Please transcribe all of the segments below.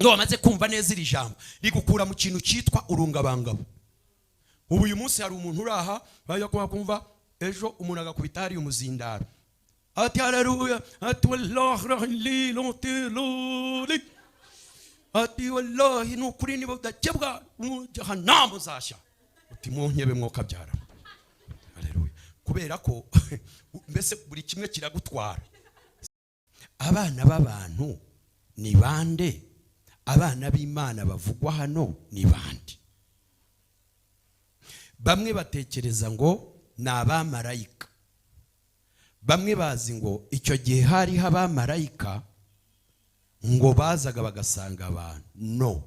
ngo bamaze kumva neza iri jambo rigukura mu kintu cyitwa urungabangabo. Ubu uyu munsi hari umuntu uraha bajya kumva ejo umuntu agakubita hari umuzindaro ati haleluya ati wallahi liloteli ati wallahi nukuri nibo gukebwa jahannam zasha uti munkebe mwoka byara. Haleluya. Kubera ko mbese buri kimwe kiragutwara. Abana b'abantu ni bande? Abana b'Imana bavugwa hano ni bande? Bamwe batekereza ngo ni abamarayika. Bamwe bazi ngo icyo gihe hari abamarayika ngo bazaga bagasanga abantu. No,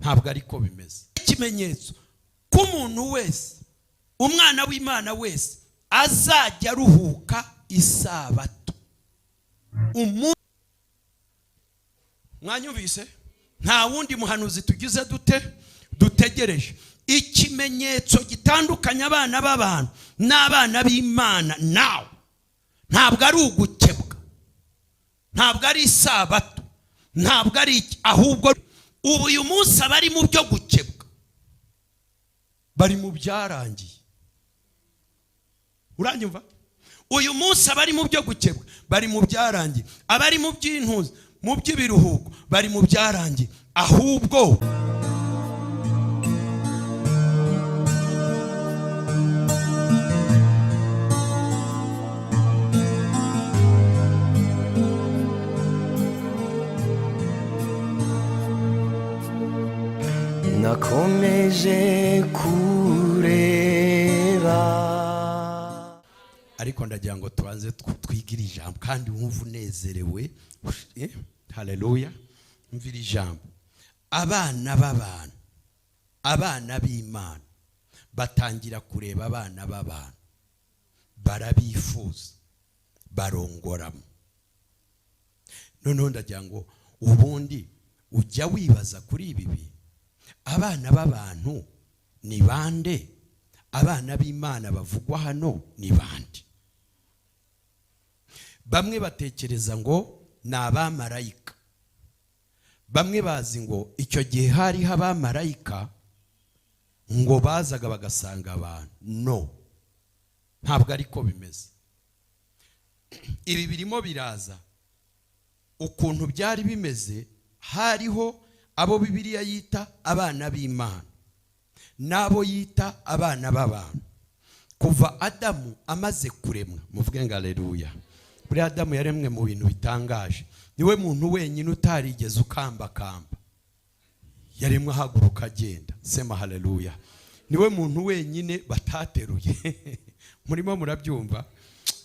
ntabwo ariko bimeze. Ikimenyetso ko umuntu wese, umwana w'Imana wese azajya aruhuka isabato. Mwanyumvise? Nta wundi muhanuzi tugize dutegereje. Ikimenyetso gitandukanya abana b'abantu n'abana b'Imana nawe ntabwo ari ugukebwa, ntabwo ari isabato, ntabwo ari ahubwo ubu uyu munsi abari mu byo gukebwa bari mu byarangiye. Uranyumva? Uyu munsi abari mu byo gukebwa bari mu byarangiye. Abari mu by'intuzi, mu by'ibiruhuko bari mu byarangiye. Ahubwo nakomeje kureba. Ariko ndagira ngo tubanze twigire ijambo kandi wumva unezerewe. Haleluya. Mvira ijambo. Abana b'abantu, abana b'Imana batangira kureba abana b'abantu, barabifuza, barongoramo. Noneho ndagira ngo ubundi ujya wibaza kuri ibi bintu. Abana b'abantu ni bande? Abana b'Imana bavugwa hano ni bande? Bamwe batekereza ngo ni abamarayika. Bamwe bazi ngo icyo gihe hari abamarayika ngo bazaga bagasanga abantu. No, ntabwo ariko bimeze. Ibi birimo biraza ukuntu byari bimeze. Hariho abo Bibiliya yita abana b'Imana nabo yita abana b'abantu. Kuva Adamu amaze kuremwa, muvuge ngo haleluya. Buri Adamu yaremwe mu bintu bitangaje. Niwe muntu wenyine utarigeze ukambakamba, yaremwe ahaguruka agenda. Sema haleluya. Niwe muntu wenyine batateruye. Murimo murabyumva?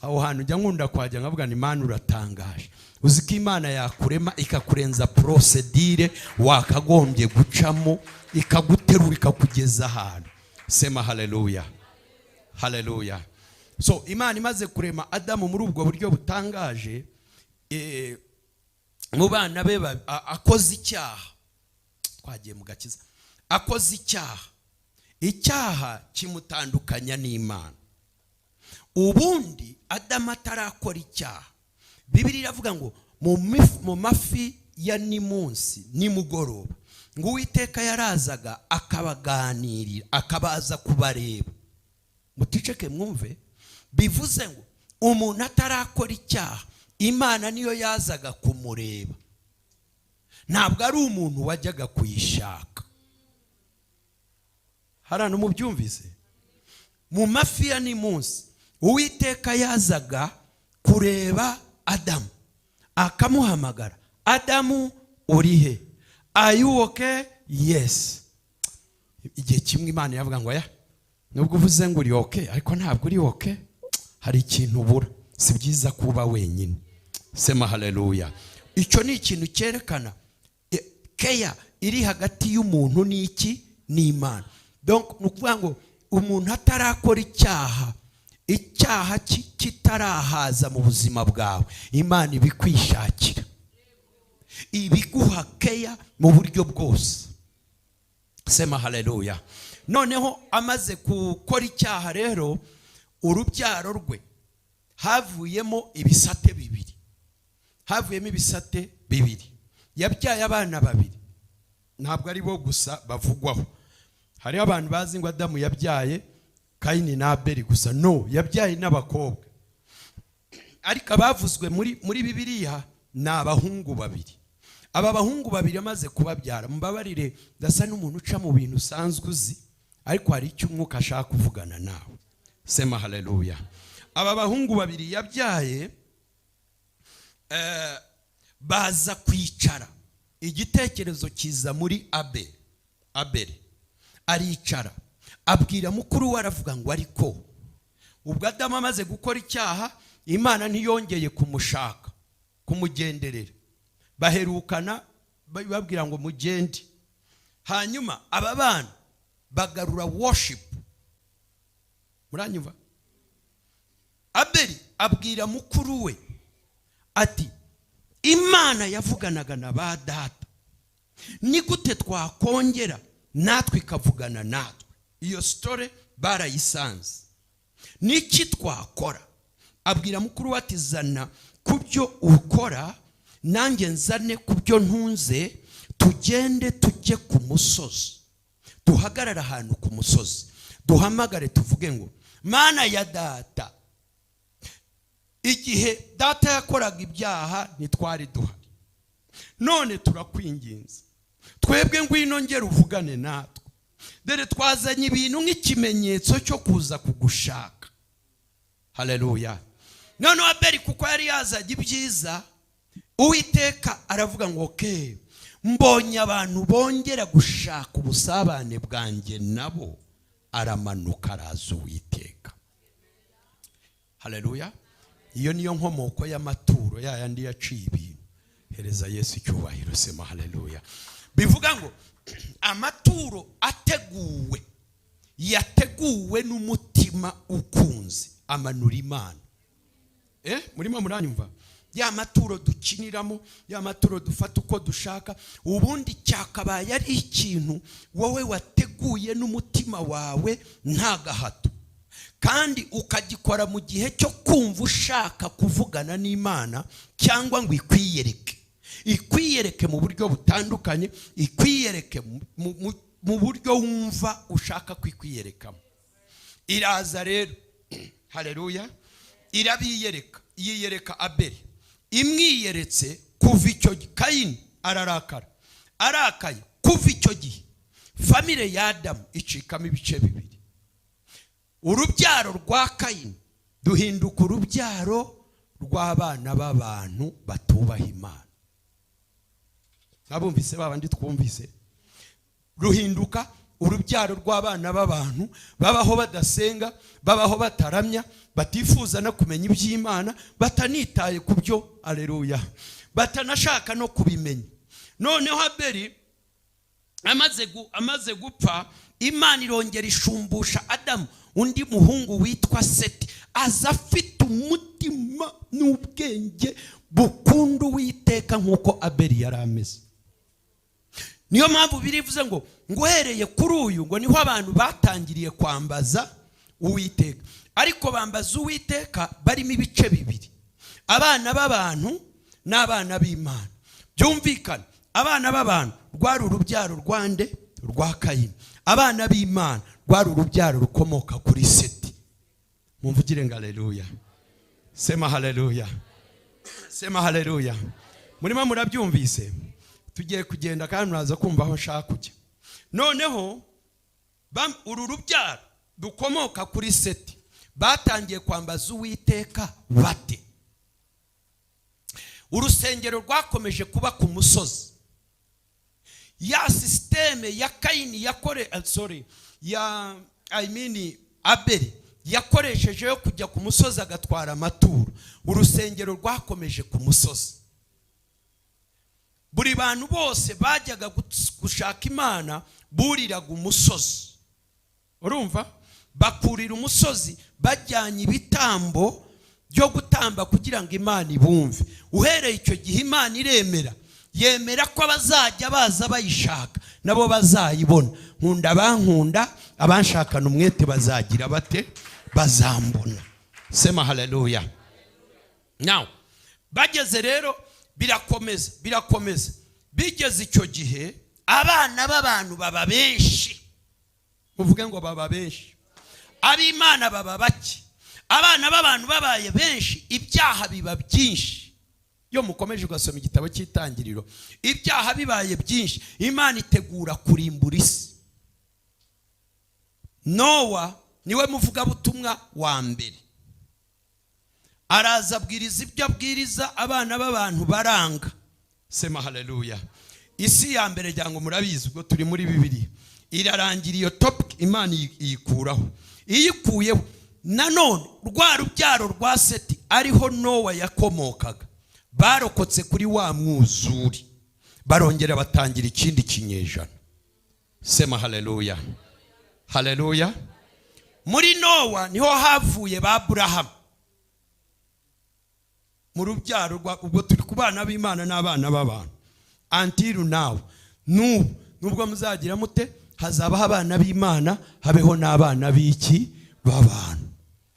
Aho hantu njya nkunda kwajya nkavuga ni Imana uratangaje. Uzi ko Imana yakurema ikakurenza procedure wakagombye gucamo, ikaguterura ikakugeza ahantu. Sema haleluya. Haleluya. So Imana imaze kurema Adamu muri ubwo buryo butangaje, mu bana be akoze icyaha. Twagiye mu gakiza. Akoze icyaha. Icyaha kimutandukanya n'Imana. Ubundi Adamu atarakora icyaha, Bibiliya iravuga ngo mu mafi ya nimunsi nimugoroba ngo Uwiteka yarazaga akabaganirira, akabaza kubareba. Muticeke mwumve, bivuze ngo umuntu atarakora icyaha Imana niyo yazaga kumureba, ntabwo ari umuntu wajyaga kuyishaka. Harano mubyumvise? Mu mafi ya nimunsi Uwiteka yazaga kureba Adamu, akamuhamagara. Adamu urihe? Are you okay? Yes. Igihe kimwe Imana yavuga ngo ya nubwo uvuze ngo uri okay ariko ntabwo uri okay, hari ikintu ubura. Si byiza kuba wenyine. Sema haleluya. Icyo ni ikintu cyerekana keya iri hagati y'umuntu n'iki n'Imana. Donc nukuvuga ngo umuntu atarakora icyaha, icyaha kitarahaza mu buzima bwawe, Imana ibikwishakira, ibiguha keya mu buryo bwose. Sema haleluya. Noneho amaze gukora icyaha rero, urubyaro rwe havuyemo ibisate bibiri. Havuyemo ibisate bibiri. yabyaye abana babiri. Ntabwo ari bo gusa bavugwaho. Hari abantu bazi ngo Adamu yabyaye Kayini na Abeli gusa. No, yabyaye n'abakobwa. Ariko abavuzwe muri Bibiliya ni abahungu babiri. Aba bahungu babiri amaze kubabyara, mbabarire ndasa n'umuntu uca mu bintu usanzwe uzi, ariko hari icyo umwuka ashaka kuvugana nawe. Sema haleluya. Aba bahungu babiri yabyaye baza kwicara. Igitekerezo kiza muri Abeli aricara, abwira mukuru we aravuga ngo ariko ubwo Adamu amaze gukora icyaha, Imana ntiyongeye kumushaka kumugenderera, baherukana babwira ngo mugende. Hanyuma aba bana bagarura worship. Muranyumva? Abeli abwira mukuru we ati Imana yavuganaga na ba data, ni gute twakongera natwe ikavugana natwe? Iyo story barayisanze. Niki twakora? Abwira mukuru we ati zana kubyo ukora, nanjye nzane kubyo ntunze, tugende tujye ku musozi. Duhagarara ahantu ku musozi, duhamagare tuvuge ngo Mana ya data, igihe data yakoraga ibyaha ntitwari duhari, none turakwinginze twebwe ngwino ngera uvugane natwe, dore twazanye ibintu nk'ikimenyetso cyo kuza kugushaka. Haleluya. None Abeli kuko yari yazanye ibyiza, Uwiteka aravuga ngo okay, mbonye abantu bongera gushaka ubusabane bwanjye nabo, aramanuka araza Uwiteka. Haleluya. Iyo niyo nkomoko y'amaturo yayandi yaciye ibintu. Hereza Yesu icyubahiro. Sema haleluya. Bivuga ngo amaturo ateguwe, yateguwe n'umutima ukunze, amanura Imana. Murimo muranyumva? Ya maturo dukiniramo, ya maturo dufata uko dushaka, ubundi cyakabaye ari ikintu wowe wateguye n'umutima wawe nta gahato, kandi ukagikora mu gihe cyo kumva ushaka kuvugana n'Imana, cyangwa ngo ikwiyereke mu buryo butandukanye, ikwiyereke mu buryo wumva ushaka kwikwiyerekamo. Iraza rero, haleluya, irabiyereka, yiyereka Abeli. Imwiyeretse kuva icyo gihe Kayini ararakara. Arakaye kuva icyo gihe famire ya Adamu icikamo ibice bibiri. Urubyaro rwa Kayini duhinduka urubyaro rw'abana b'abantu batubaha Imana. Nabumvise babandi twumvise. Ruhinduka urubyaro rw'abana b'abantu babaho badasenga, babaho bataramya, batifuza no kumenya iby'Imana, batanitaye kubyo, aleluya, batanashaka no kubimenya. Noneho Abeli amaze gupfa, Imana irongera ishumbusha Adamu undi muhungu witwa Seti, aza afite umutima n'ubwenge bukunda Uwiteka nk'uko Abeli yari ameze. Niyo mpamvu birivuze ngo uhereye kuri uyu ngo niho abantu batangiriye kwambaza Uwiteka. Ariko bambaza Uwiteka barimo ibice bibiri, abana b'abantu n'abana b'Imana. Byumvikana, abana b'abantu rwari urubyaro rwande rwa Kayini, abana b'Imana rwari urubyaro rukomoka kuri Seti. Mumvugire ngo haleluya. Sema haleluya. Sema haleluya. Murimo murabyumvise? Tugiye kugenda kandi muraza kumva aho nshaka kujya. Noneho uru rubyaro dukomoka kuri Seti batangiye kwambaza Uwiteka bate? Urusengero rwakomeje kuba ku musozi. Ya systeme ya Kayini Abeli yakoresheje yo kujya ku musozi agatwara amaturo. Urusengero rwakomeje ku musozi. Buri bantu bose bajyaga gushaka Imana buriraga umusozi. Urumva? Bakurira umusozi bajyanye ibitambo byo gutamba kugira ngo Imana ibumve. Uhereye icyo gihe Imana iremera, yemera ko abazajya baza bayishaka nabo bazayibona. Nkunda bankunda, abanshakana umwete bazagira bate? Bazambona. Sema haleluya. Now bageze rero birakomeza bigeze icyo gihe abana b'abantu baba benshi. Muvuge ngo baba benshi. Ab'Imana baba bake. Abana b'abantu babaye benshi, ibyaha biba byinshi. Iyo mukomeje ugasoma igitabo cy'Itangiriro, ibyaha bibaye byinshi, Imana itegura kurimbura isi. Nowa niwe muvugabutumwa wa mbere. Araza abwiriza ibyo abwiriza, abana b'abantu baranga. Sema haleluya. Isi ya mbere jango murabizi ubwo turi muri Bibiliya. Irarangira iyo topic, Imana iyikuraho. Iyikuyeho nanone rwa rubyaro rwa Seti ariho Nowa yakomokaga, barokotse kuri wa mwuzuri, barongera batangira ikindi kinyejana. Sema haleluya. Haleluya. Muri Nowa niho havuye ba Abrahamu. Mu rubyaro rwa ubwo turi kubana b'Imana n'abana b'abantu. Until now, nubwo muzagira mute, hazabaho abana b'Imana, habeho n'abana b'iki b'abantu.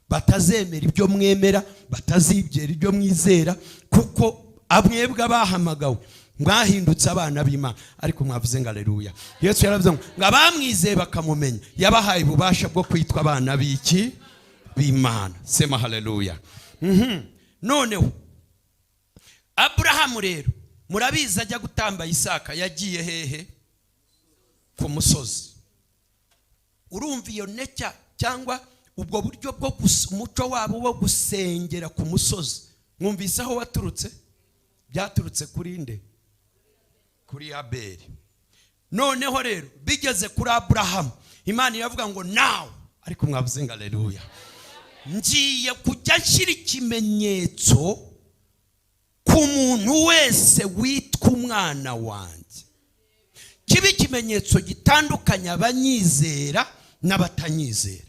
Batazemera ibyo mwemera, batazibyera ibyo mwizera, kuko abwebwe bahamagawe mwahindutse abana b'Imana. Ariko mwavuze ngo haleluya. Yesu yaravuze ngo abamwizeye bakamumenya, yabahaye ububasha bwo kwitwa abana b'iki b'Imana. Sema haleluya. Noneho Abrahamu rero murabizi ajya gutamba Isaka, yagiye hehe? Ku musozi. Urumva iyo necya cyangwa ubwo buryo bwo umuco wabo wo gusengera ku musozi, mwumvise aho waturutse? Byaturutse kuri nde? Kuri Abeli. Noneho rero bigeze kuri Abrahamu, Imana iravuga ngo nawe, ariko mwavuze ngo haleluya, ngiye kujya nshyira ikimenyetso ku muntu wese witwa umwana wanjye, kiba ikimenyetso gitandukanya abanyizera n'abatanyizera.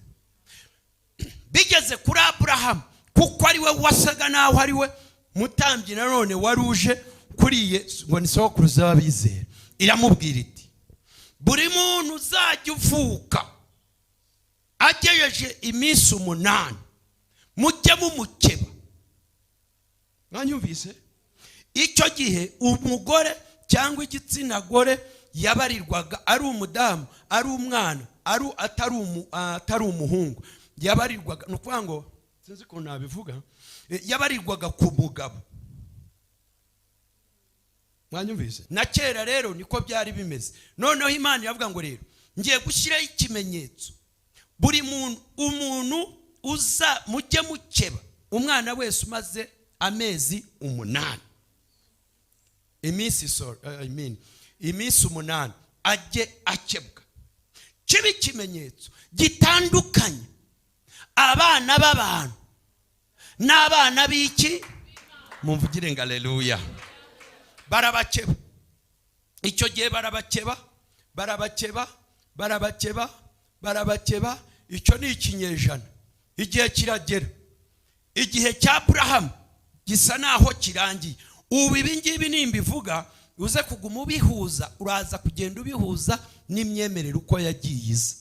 Bigeze kuri Abrahamu, kuko ari we wasaga naho ari we mutambyi nanone waruje kuriye ngo ni sokuruza w'abizera, iramubwira iti buri muntu uzajya uvuka agejeje iminsi 8 mujye mumukeba. Mwanyumvise? Icyo gihe umugore cyangwa igitsina gore yabarirwaga ari umudamu, ari umwana, atari umuhungu, yabarirwaga, nukuvuga ngo sinzi ko nabivuga, yabarirwaga ku mugabo. Mwanyumvise? Na kera rero niko byari bimeze. Noneho Imana yavuga ngo rero ngiye gushyiraho ikimenyetso, buri umuntu uza mujye mukeba umwana wese umaze amezi 8, iminsi 8 ajye akebwa. Kiba ikimenyetso gitandukanye abana b'abantu n'abana b'iki. Mumvugire ngo haleluya. Barabakeba. Icyo gihe barabakeba. Icyo ni ikinyejana. Igihe kiragera, igihe cya Abrahamu gisa naho kirangiye. Ubu ibi ngibi nimbivuga uze kuguma ubihuza, uraza kugenda ubihuza n'imyemerere uko yagiye iza.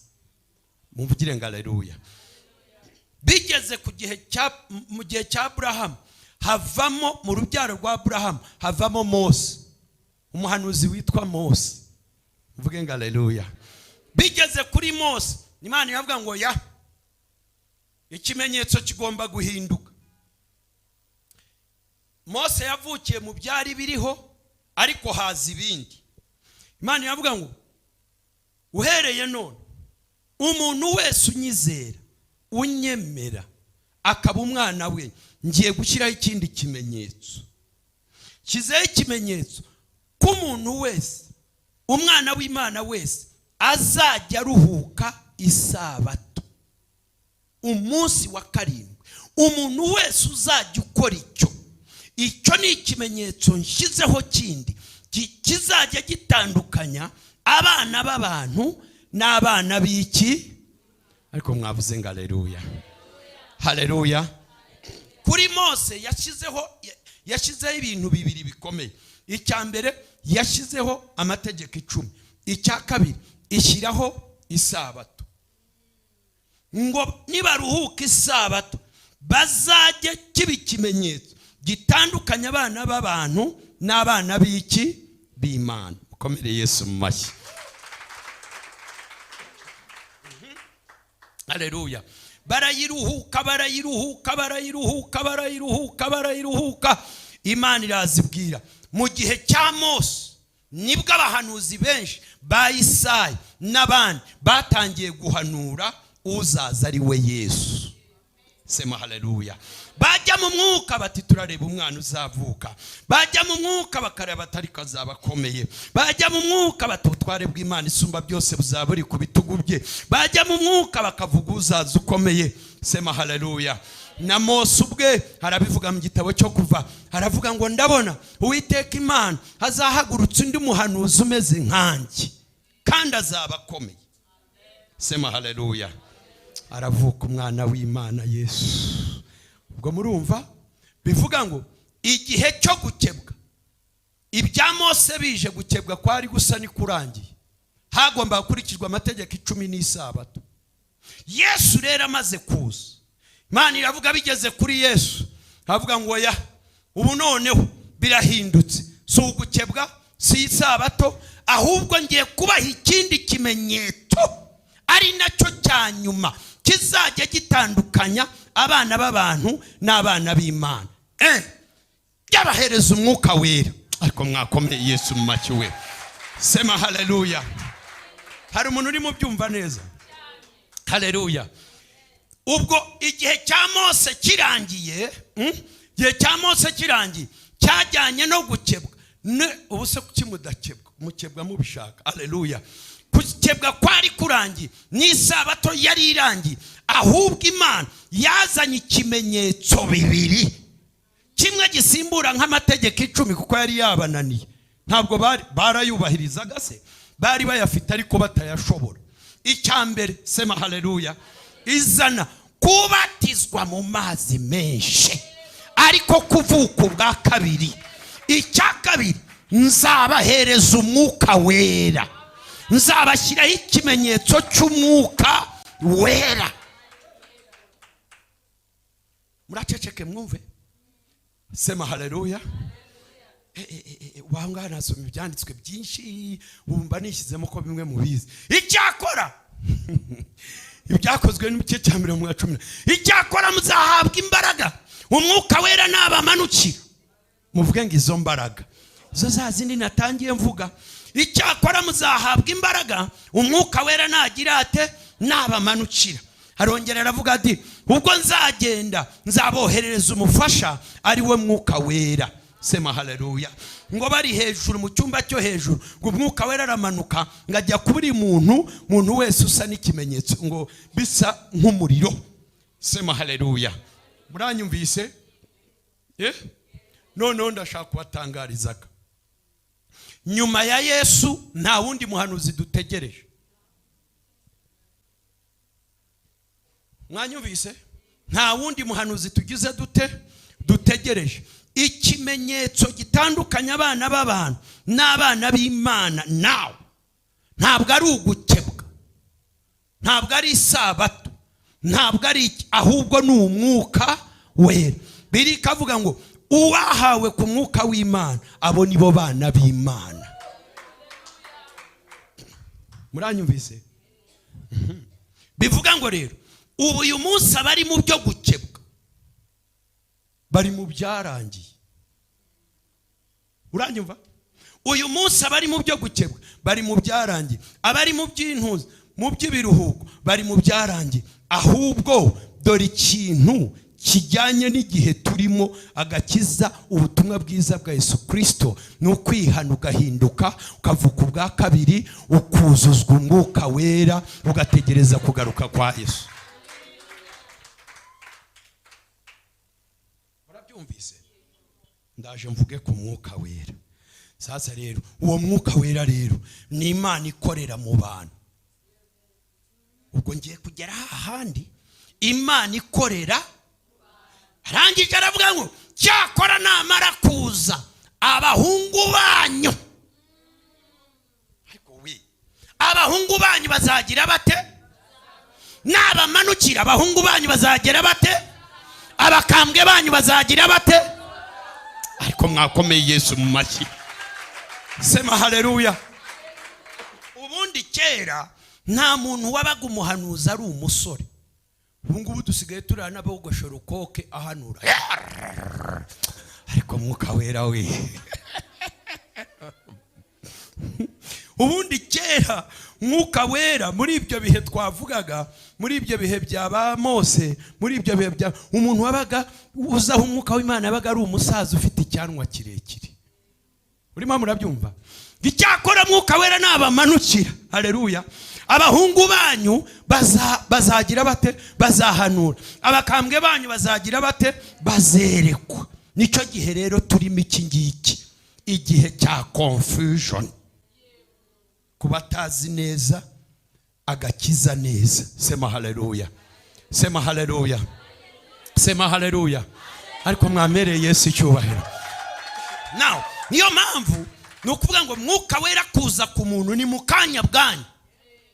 Mumvugire ngo haleluya. Bigeze mu gihe cya Abrahamu, havamo mu rubyaro rwa Abrahamu havamo Mose, umuhanuzi witwa Mose. Mvuge ngo haleluya. Bigeze kuri Mose, Imana iravuga ngo ya ikimenyetso kigomba guhinduka. Mose yavukiye mu byari biriho, ariko haza ibindi. Imana iravuga ngo uhereye none umuntu wese unyizera, unyemera, akaba umwana we, ngiye gushyiraho ikindi kimenyetso. Kizeho ikimenyetso ko umuntu wese, umwana w'Imana wese, azajya aruhuka isabato, umunsi wa 7. Umuntu wese uzajya ukora icyo ni ikimenyetso nshyizeho kindi kizajya gitandukanya abana b'abantu n'abana b'iki. Ariko mwavuze ngo haleluya. Haleluya. Kuri Mose yashyizeho ibintu bibiri bikomeye. Icya mbere yashyizeho amategeko 10. Icya kabiri ishyiraho isabato, ngo nibaruhuka isabato bazajye kiba ikimenyetso gitandukanya abana b'abantu n'abana b'iki b'Imana. Mukomere Yesu mu mashyi. Haleluya. Barayiruhuka. Imana irazibwira. Mu gihe cya Mose nibwo abahanuzi benshi ba Isayi n'abandi batangiye guhanura uzaza ari we Yesu. Sema haleluya. Bajya mu mwuka bati turareba umwana uzavuka. Bajya mu mwuka bakareba atari kazabakomeye. Bajya mu mwuka batutware bw'Imana isumba byose buzaburi ku bitugu bye. Bajya mu mwuka bakavuga uzaza ukomeye. Sema haleluya. Na Mose ubwe harabivuga mu gitabo cyo Kuva, haravuga ngo ndabona Uwiteka Imana azahagurutsa undi muhanuzi umeze nkanjye kandi azabakomeye. Sema haleluya. Aravuka umwana w'Imana Yesu. Ubwo murumva bivuga ngo igihe cyo gukebwa, ibya Mose bije gukebwa kwari gusa ni kurangiye. Hagomba gukurikizwa amategeko 10 n'isabato. Yesu rero amaze kuza, Imana iravuga bigeze kuri Yesu, havuga ngo ya ubu noneho birahindutse, si ugukebwa, si isabato, ahubwo ngiye kubaha ikindi kimenyetso ari nacyo cya nyuma kizajya gitandukanya abana b'abantu n'abana b'Imana. Yabahereza umwuka wera. Ariko mwakomeye Yesu mu mashyi we. Sema haleluya. Hari umuntu uri mu byumva neza? Haleluya. Ubwo igihe cya Mose kirangiye, igihe cya Mose kirangiye cyajyanye no gukebwa. Ubu se kuki mudakebwa? Mukebwa mubishaka. Haleluya. Gukebwa kwari kurangiye, n'isabato yari irangiye, ahubwo Imana yazanye ikimenyetso bibiri. Kimwe gisimbura nk'amategeko 10 kuko yari yabananiye. Ntabwo barayubahirizaga se, bari bayafite ariko batayashobora. Icyambere, sema haleluya, izana kubatizwa mu mazi menshi, ariko kuvuka ubwa kabiri. Icya kabiri, nzabahereza umwuka wera. Nzabashyiraho ikimenyetso cy'umwuka wera. Muraceceke mwumve. Sema haleluya. Wanga nasoma ibyanditswe byinshi bumva nishyizemo ko bimwe mubizi. Icyakora ibyakozwe n'umucye cya 10. Icyakora muzahabwa imbaraga umwuka wera nabamanukira. Muvuge ngo izo mbaraga zo zazindi natangiye mvuga. Icyakora muzahabwa imbaraga umwuka wera nagira ate nabamanukira. Arongera aravuga ati ubwo nzagenda nzaboherereza umufasha ari we mwuka wera. Sema haleluya. Ngo bari hejuru mu cyumba cyo hejuru, ngo umwuka wera aramanuka ngajya kuburi muntu wese usa n'ikimenyetso ngo bisa nk'umuriro. Sema haleluya. Muranyumvise? None ndashaka kubatangarizaga, nyuma ya Yesu nta wundi muhanuzi dutegereje. Mwanyumvise? Nta wundi muhanuzi tugize dutegereje. Ikimenyetso gitandukanya abana b'abantu n'abana b'Imana nawe ntabwo ari ugukebwa, ntabwo ari isabato, ntabwo ari ahubwo ni umwuka wera. Biri kavuga ngo uwahawe ku mwuka w'Imana abo nibo bana b'Imana. Muranyumvise? Bivuga ngo rero ubu uyu munsi abari mu byo gukebwa bari mu byarangiye. Uranyumva? Uyu munsi abari mu byo gukebwa bari mu byarangiye. Abari mu by'intuzi, mu by'ibiruhuko bari mu byarangiye. Ahubwo dore ikintu kijyanye n'igihe turimo, agakiza, ubutumwa bwiza bwa Yesu Kristo, ni ukwihana ugahinduka, ukavuka ubwa kabiri, ukuzuzwa umwuka wera, ugategereza kugaruka kwa Yesu. Murabyumvise? Ndaje mvuge ku mwuka wera. Sasa rero uwo mwuka wera rero ni Imana ikorera mu bantu. Ubwo ngiye kugera hahandi Imana ikorera. Arangije aravuga ngo cyakora namara kuza abahungu banyu. Ariko we abahungu banyu bazagira bate? Nabamanukira abahungu banyu bazagira bate? Abakambwe banyu bazagira bate? Ariko mwakomeye Yesu mu mashyi. Sema haleluya. Ubundi kera nta muntu wabaga umuhanuzi ari umusore. Ubu ngubu dusigaye turana n'abogoshora ukoke ahanura. Ariko mwuka wera we. Ubundi kera mwuka wera muri ibyo bihe twavugaga, muri ibyo bihe byaba Mose, muri ibyo bihe bya umuntu wabaga uzaho umwuka w'Imana yabaga ari umusaza ufite icyanwa kirekire. Urimo murabyumva? Icyakora mwuka wera nabamanukira. Haleluya. Abahungu banyu bazagira bate? Bazahanura. Abakambwe banyu bazagira bate? Bazerekwa. Nico gihe rero turimo iki ngiki, igihe cya confusion. Kubatazi neza agakiza neza. Sema haleluya. Sema haleluya. Sema haleluya. Ariko mwamereye Yesu icyubahiro. Now, niyo mpamvu nukuvuga ngo mwuka wera kuza ku muntu ni mukanya bwanyu.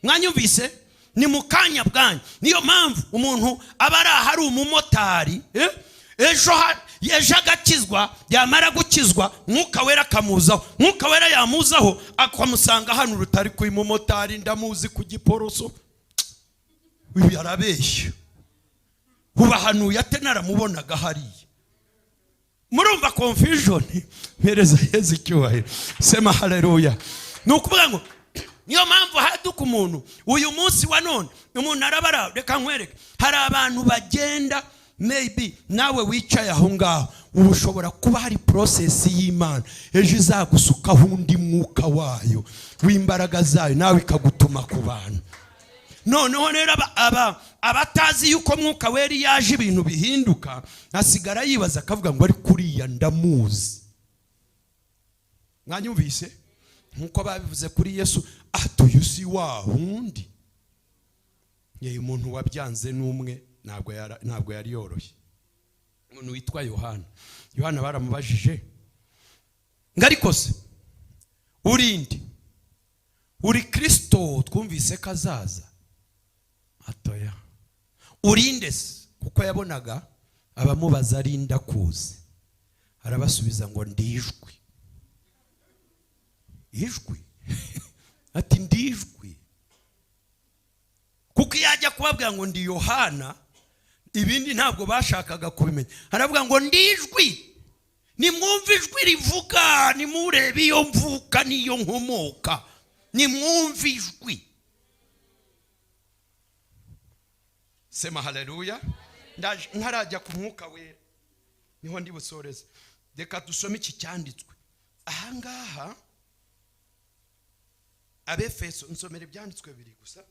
Mwanyumvise? Ni mukanya bwanyu. Niyo mpamvu umuntu abara hari umumotari, ejo agakizwa, yamara gukizwa mwuka wera kamuzaho. Mwuka wera yamuzaho akamusanga hano rutari ku mumotari, ndamuzi ku giporoso. Uyu yarabeshya. Ubahanuye ate naramubonaga hariya. Murumva confusion? Mpereza Yesu icyubahiro. Sema haleluya. Nukuvuga ngo niyo mpamvu haduka umuntu uyu munsi wa none umuntu arabara. Reka nkwereke, hari abantu bagenda, maybe nawe wicaye aho ngaho ushobora kuba hari process y'Imana ejo izagusukaho undi mwuka wayo w'imbaraga zayo nawe ikagutuma ku bantu. Noneho rero abatazi yuko mwuka wera yaje ibintu bihinduka, asigara yibaza akavuga ngo ari kuriya ndamuzi. Mwanyumvise? Nkuko babivuze kuri Yesu, atuyu si wa wundi. Yewe umuntu wabyanze n'umwe ntabwo yari yoroshye. Umuntu witwa Yohana baramubajije ngo ariko se urinde, uri Kristo twumvise kazaza? Atoya. Urinde se? Kuko yabonaga abamubaza arinda kuze. Arabasubiza ngo ndijwi. Ijwi? Ati ndijwi. Kuko yajya kubabwira ngo ndi Yohana, ibindi ntabwo bashakaga kubimenya. Aravuga ngo ndijwi. Nimwumva ijwi rivuga, nimurebe iyo mvuka niyo nkomoka. Nimwumva ijwi. Sema haleluya. Ntarajya ku mwuka wera niho ndi busoreze. Reka dusome iki cyanditswe aha ngaha. Abefeso, nsomera ibyanditswe biri gusa.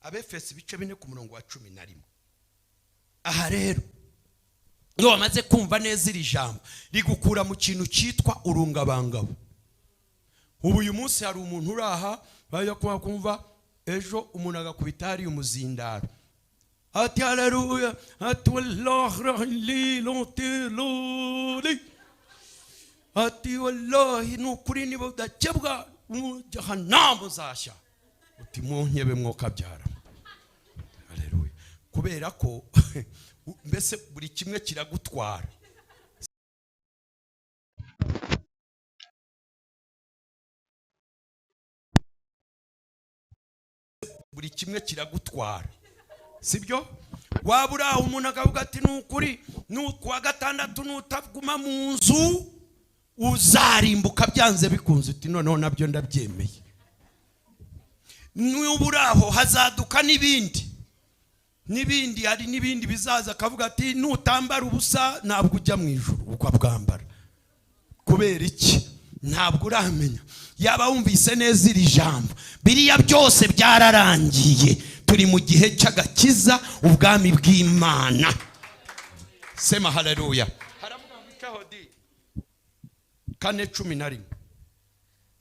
Abefeso ibice 4 ku murongo wa 11. Aha rero iyo wamaze kumva neza iri jambo rigukura mu kintu cyitwa urungabangabo. Ubu uyu munsi hari umuntu uraha bajya kumva ejo umuntu agakubita hari umuzindaro. Ati haleluya, ati wallahi lonteloli, ati wallahi nukuri nibo dakebwa jahannam zashya. Uti munkebe mwokabyara. Haleluya. Kubera ko mbese buri kimwe kiragutwara. Buri kimwe kiragutwara. Sibyo? Wabura umuntu akavuga ati nukuri kwa gatandatu nutaguma mu nzu uzarimbuka byanze bikunze. Uti noneho nabyo ndabyemeye. Nuburaho hazaduka n'ibindi hari n'ibindi bizaza akavuga ati nutambara ubusa ntabwo ujya mu ijuru uko bwambara. Kubera iki? Ntabwo uramenya. Yaba wumvise neza iri jambo, biriya byose byararangiye. Turi mu gihe cy'agakiza, ubwami bw'Imana. Sema haleluya. Haravuga ngo ikahodi 4:11.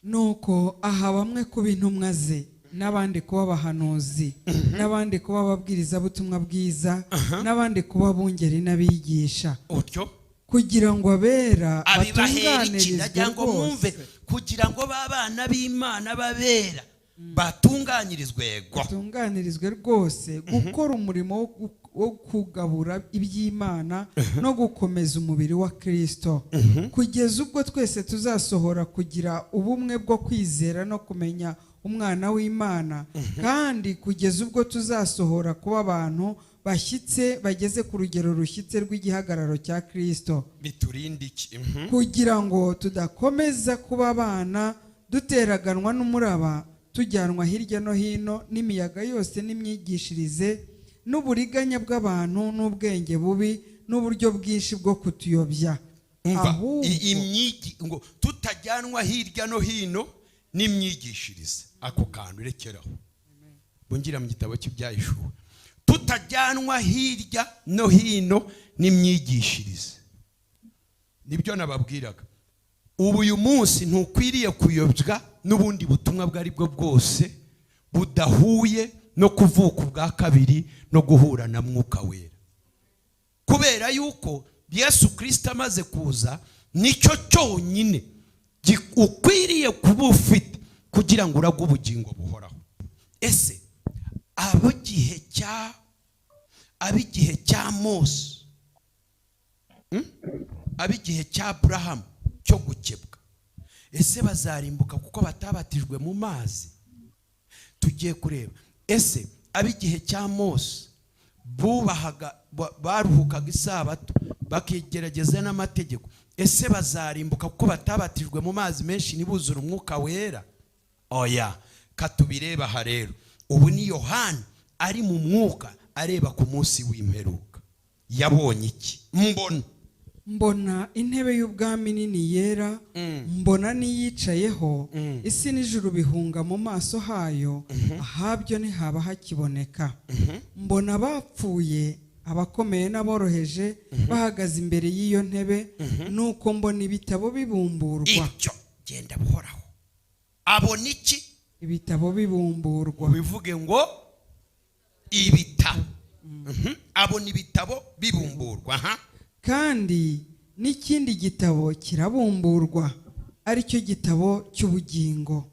Nuko aha bamwe kuba intumwa ze, n'abandi kuba abahanuzi, n'abandi kuba ababwiriza butumwa bwiza, n'abandi kuba bungeri n'abigisha. Utyo kugira ngo abera batunganirizwe rwose. Kugira ngo babana b'Imana batunganirizwe rwose gukora umurimo wo kugabura iby'Imana no gukomeza umubiri wa Kristo, kugeza ubwo twese tuzasohora kugira ubumwe bwo kwizera no kumenya umwana w'Imana, kandi kugeza ubwo tuzasohora kuba abantu bashyitse bageze ku rugero rushyitse rw'igihagararo cya Kristo, biturinde iki? kugira ngo tudakomeza kuba abana duteraganwa n'umuraba, tujyanwa hirya no hino n'imiyaga yose n'imyigishirize n'uburiganya bw'abantu n'ubwenge bubi n'uburyo bwinshi bwo kutuyobya. Ngo tutajyanwa hirya no hino n'imyigishirize, ako kantu rekeraho. Bungira mu gitabo cy'Ibyahishuwe, tutajyanwa hirya no hino n'imyigishirize. Nibyo nababwiraga, ubu uyu munsi ntukwiriye kuyobya n'ubundi butumwa bwari bwo bwose budahuye no kuvuka ubwa kabiri no guhura na mwuka wera, kubera yuko Yesu Kristo amaze kuza nicyo cyonyine ukwiriye kuba ufite kugira ngo uragwe ubugingo buhoraho. Ese ab'igihe cya Mose, ab'igihe cya Aburahamu cyo gukebwa, ese bazarimbuka kuko batabatijwe mu mazi? Tugiye kureba, ese ab'igihe cya Mose baruhukaga isabato bakigerageza n'amategeko, ese bazarimbuka kuko batabatijwe mu mazi menshi nibuzura umwuka wera? Oya, katubireba aha rero. Ubu ni Yohana ari mu mwuka areba ku munsi w'imperuka. Yabonye iki? Mbona intebe y'ubwami nini yera, mbona niyicayeho, isi n'ijuru bihunga mu maso hayo, ahabyo ntihaba hakiboneka. Mbona abapfuye, abakomeye n'aboroheje bahagaze imbere y'iyo ntebe, nuko mbona ibitabo bibumburwa. Icyo genda buhoraho. Abona iki? Ibitabo bibumburwa. Bivuge ngo ibitabo. Abona ibitabo bibumburwa. Kandi n'ikindi gitabo kirabumburwa, aricyo gitabo cy'ubugingo.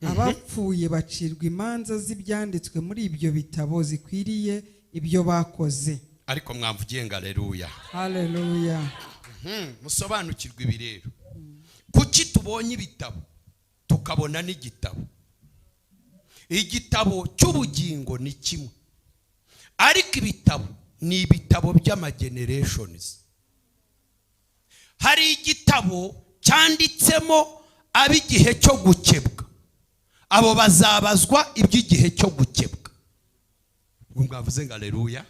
Abapfuye bacirwa imanza z'ibyanditswe muri ibyo bitabo zikwiriye ibyo bakoze. Ariko mwamvugiye ngo haleluya. Haleluya. Musobanukirwa ibi rero. Kuki tubonye ibitabo tukabona n'igitabo? Igitabo cy'ubugingo ni kimwe, ariko ibitabo ni ibitabo by'amagenerations. Hari igitabo cyanditsemo ab'igihe cyo gukebwa, abo bazabazwa iby'igihe cyo gukebwa. Mwavuze ngo haleluya.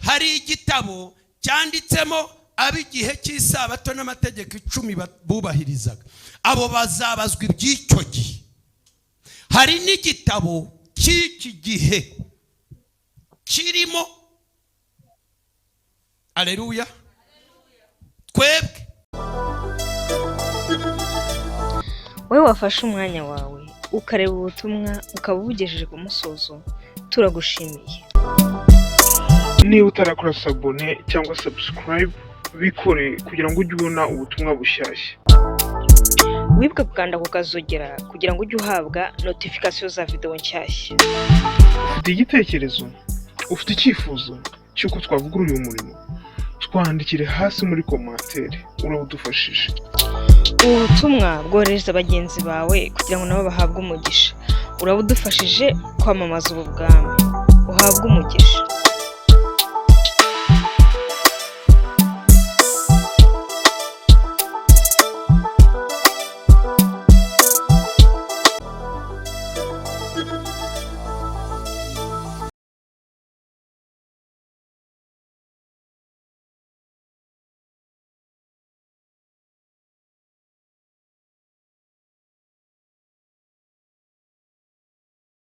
Hari igitabo cyanditsemo ab'igihe cy'isabato n'amategeko 10 bubahirizaga, abo bazabazwa iby'icyo gihe. Hari n'igitabo cy'iki gihe kirimo, haleluya, twebwe. Wowe wafashe umwanya wawe ukareba ubutumwa ukaba ubugejeje ku musozo, turagushimiye. Niba utarakora sabone cyangwa subscribe, bikore kugira ngo ujye ubona ubutumwa bushyashya. Wibuke gukanda ku kazogera kugira ngo ujye uhabwa notification za video nshyashya. Ufite igitekerezo, ufite icyifuzo cy'uko twavugurura uyu murimo, twandikire hasi muri commentaire, urabudufashije. Ubutumwa bwohereza bagenzi bawe kugira ngo nabo bahabwe umugisha. Urabudufashije kwamamaza ubu bwami. Uhabwe umugisha.